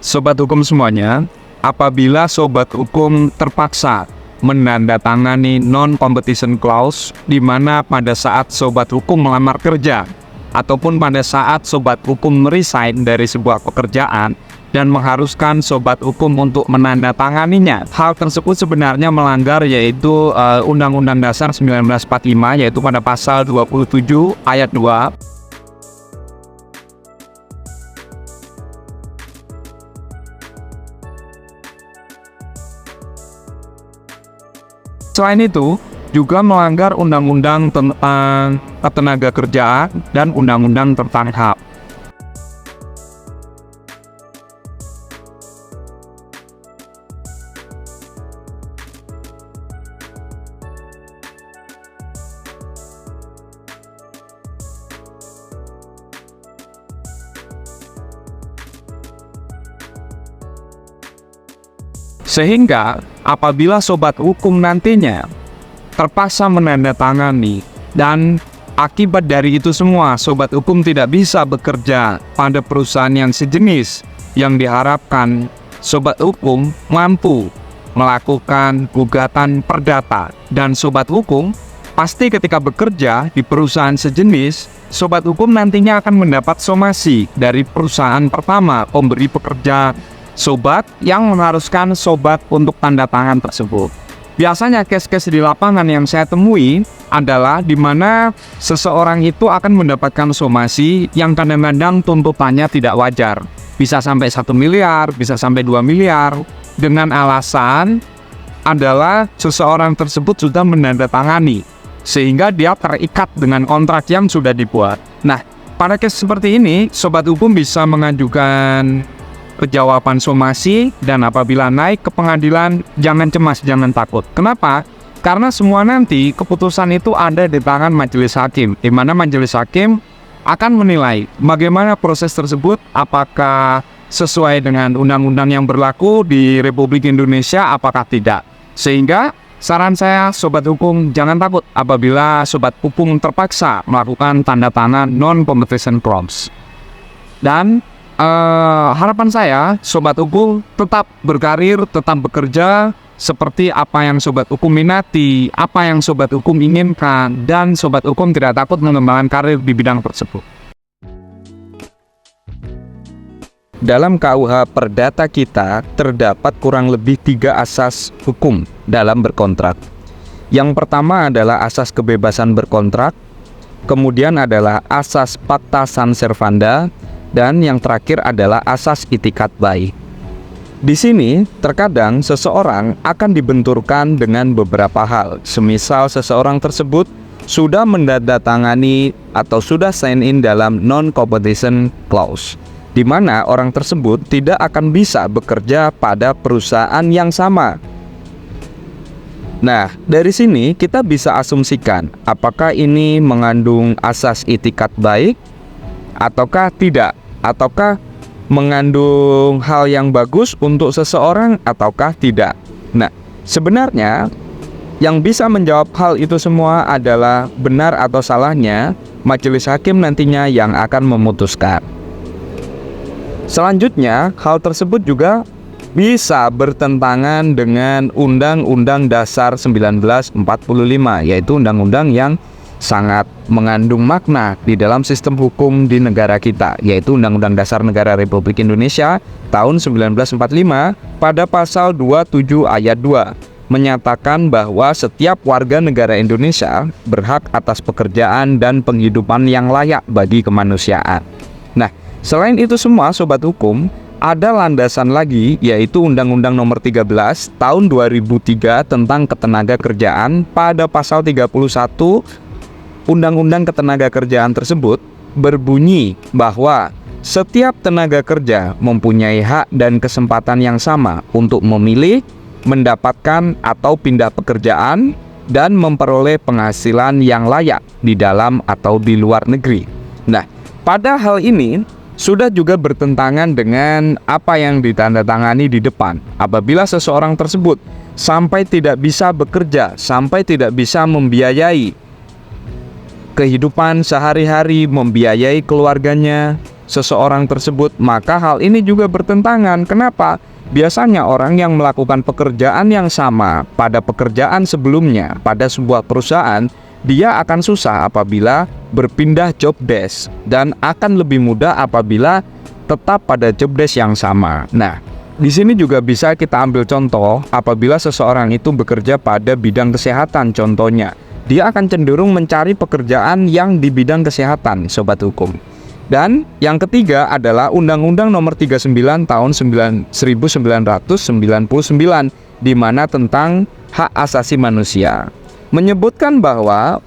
Sobat hukum semuanya, apabila sobat hukum terpaksa menandatangani non-competition clause di mana pada saat sobat hukum melamar kerja ataupun pada saat sobat hukum resign dari sebuah pekerjaan dan mengharuskan sobat hukum untuk menandatanganinya. Hal tersebut sebenarnya melanggar yaitu Undang-Undang Dasar 1945 yaitu pada pasal 27 ayat 2. Selain itu, juga melanggar Undang-Undang tentang Ketenagakerjaan dan Undang-Undang tentang HAM. Sehingga apabila sobat hukum nantinya terpaksa menandatangani dan akibat dari itu semua sobat hukum tidak bisa bekerja pada perusahaan yang sejenis, yang diharapkan sobat hukum mampu melakukan gugatan perdata, dan sobat hukum pasti ketika bekerja di perusahaan sejenis, sobat hukum nantinya akan mendapat somasi dari perusahaan pertama pemberi pekerja sobat yang mengharuskan sobat untuk tanda tangan tersebut. Biasanya case-case di lapangan yang saya temui adalah di mana seseorang itu akan mendapatkan somasi yang kadang-kadang tuntutannya tidak wajar. Bisa sampai 1 miliar, bisa sampai 2 miliar, dengan alasan adalah seseorang tersebut sudah menandatangani, sehingga dia terikat dengan kontrak yang sudah dibuat. Nah, pada case seperti ini, sobat hukum bisa mengajukan jawaban somasi, dan apabila naik ke pengadilan, jangan cemas, jangan takut. Kenapa? Karena semua nanti keputusan itu ada di tangan majelis hakim, di mana majelis hakim akan menilai bagaimana proses tersebut, apakah sesuai dengan undang-undang yang berlaku di Republik Indonesia, apakah tidak. Sehingga saran saya, sobat hukum, jangan takut apabila sobat hukum terpaksa melakukan tanda tangan non-competition clause. Dan harapan saya, sobat hukum tetap berkarir, tetap bekerja seperti apa yang sobat hukum minati, apa yang sobat hukum inginkan, dan sobat hukum tidak takut mengembangkan karir di bidang tersebut. Dalam KUH Perdata kita terdapat kurang lebih 3 asas hukum dalam berkontrak. Yang pertama adalah asas kebebasan berkontrak, kemudian adalah asas pacta sunt servanda, dan yang terakhir adalah asas itikat baik. Di sini, terkadang seseorang akan dibenturkan dengan beberapa hal. Semisal seseorang tersebut sudah menandatangani atau sudah sign in dalam non-competition clause, di mana orang tersebut tidak akan bisa bekerja pada perusahaan yang sama. Nah, dari sini kita bisa asumsikan apakah ini mengandung asas itikat baik ataukah tidak, ataukah mengandung hal yang bagus untuk seseorang ataukah tidak. Nah, sebenarnya yang bisa menjawab hal itu semua adalah benar atau salahnya majelis hakim nantinya yang akan memutuskan. Selanjutnya, hal tersebut juga bisa bertentangan dengan Undang-Undang Dasar 1945, yaitu undang-undang yang sangat mengandung makna di dalam sistem hukum di negara kita, yaitu Undang-Undang Dasar Negara Republik Indonesia tahun 1945 pada pasal 27 ayat 2 menyatakan bahwa setiap warga negara Indonesia berhak atas pekerjaan dan penghidupan yang layak bagi kemanusiaan. Nah, selain itu semua sobat hukum, ada landasan lagi yaitu Undang-Undang Nomor 13 tahun 2003 tentang Ketenagakerjaan. Pada pasal 31 Undang-Undang Ketenagakerjaan tersebut berbunyi bahwa setiap tenaga kerja mempunyai hak dan kesempatan yang sama untuk memilih, mendapatkan atau pindah pekerjaan, dan memperoleh penghasilan yang layak di dalam atau di luar negeri. Nah, pada hal ini sudah juga bertentangan dengan apa yang ditandatangani di depan. Apabila seseorang tersebut sampai tidak bisa bekerja, sampai tidak bisa membiayai kehidupan sehari-hari, membiayai keluarganya, seseorang tersebut, maka hal ini juga bertentangan. Kenapa? Biasanya orang yang melakukan pekerjaan yang sama pada pekerjaan sebelumnya pada sebuah perusahaan, dia akan susah apabila berpindah job desk dan akan lebih mudah apabila tetap pada job desk yang sama. Nah, di sini juga bisa kita ambil contoh apabila seseorang itu bekerja pada bidang kesehatan contohnya. Dia akan cenderung mencari pekerjaan yang di bidang kesehatan, sobat hukum. Dan yang ketiga adalah Undang-Undang Nomor 39 Tahun 1999 di mana tentang hak asasi manusia menyebutkan bahwa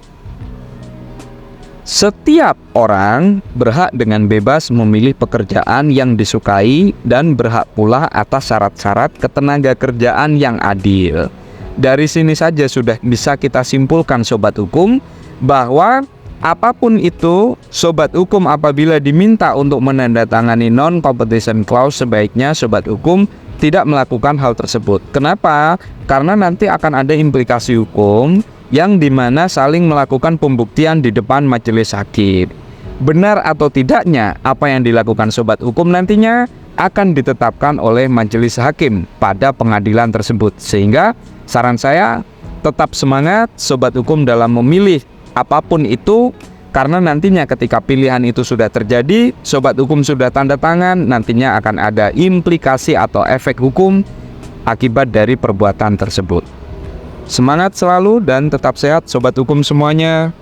setiap orang berhak dengan bebas memilih pekerjaan yang disukai dan berhak pula atas syarat-syarat ketenagakerjaan yang adil. Dari sini saja sudah bisa kita simpulkan sobat hukum bahwa apapun itu, sobat hukum apabila diminta untuk menandatangani non-competition clause, sebaiknya sobat hukum tidak melakukan hal tersebut. Kenapa? Karena nanti akan ada implikasi hukum yang dimana saling melakukan pembuktian di depan majelis hakim. Benar atau tidaknya apa yang dilakukan sobat hukum nantinya akan ditetapkan oleh majelis hakim pada pengadilan tersebut. Sehingga saran saya tetap semangat sobat hukum dalam memilih apapun itu, karena nantinya ketika pilihan itu sudah terjadi, sobat hukum sudah tanda tangan, nantinya akan ada implikasi atau efek hukum akibat dari perbuatan tersebut. Semangat selalu dan tetap sehat sobat hukum semuanya.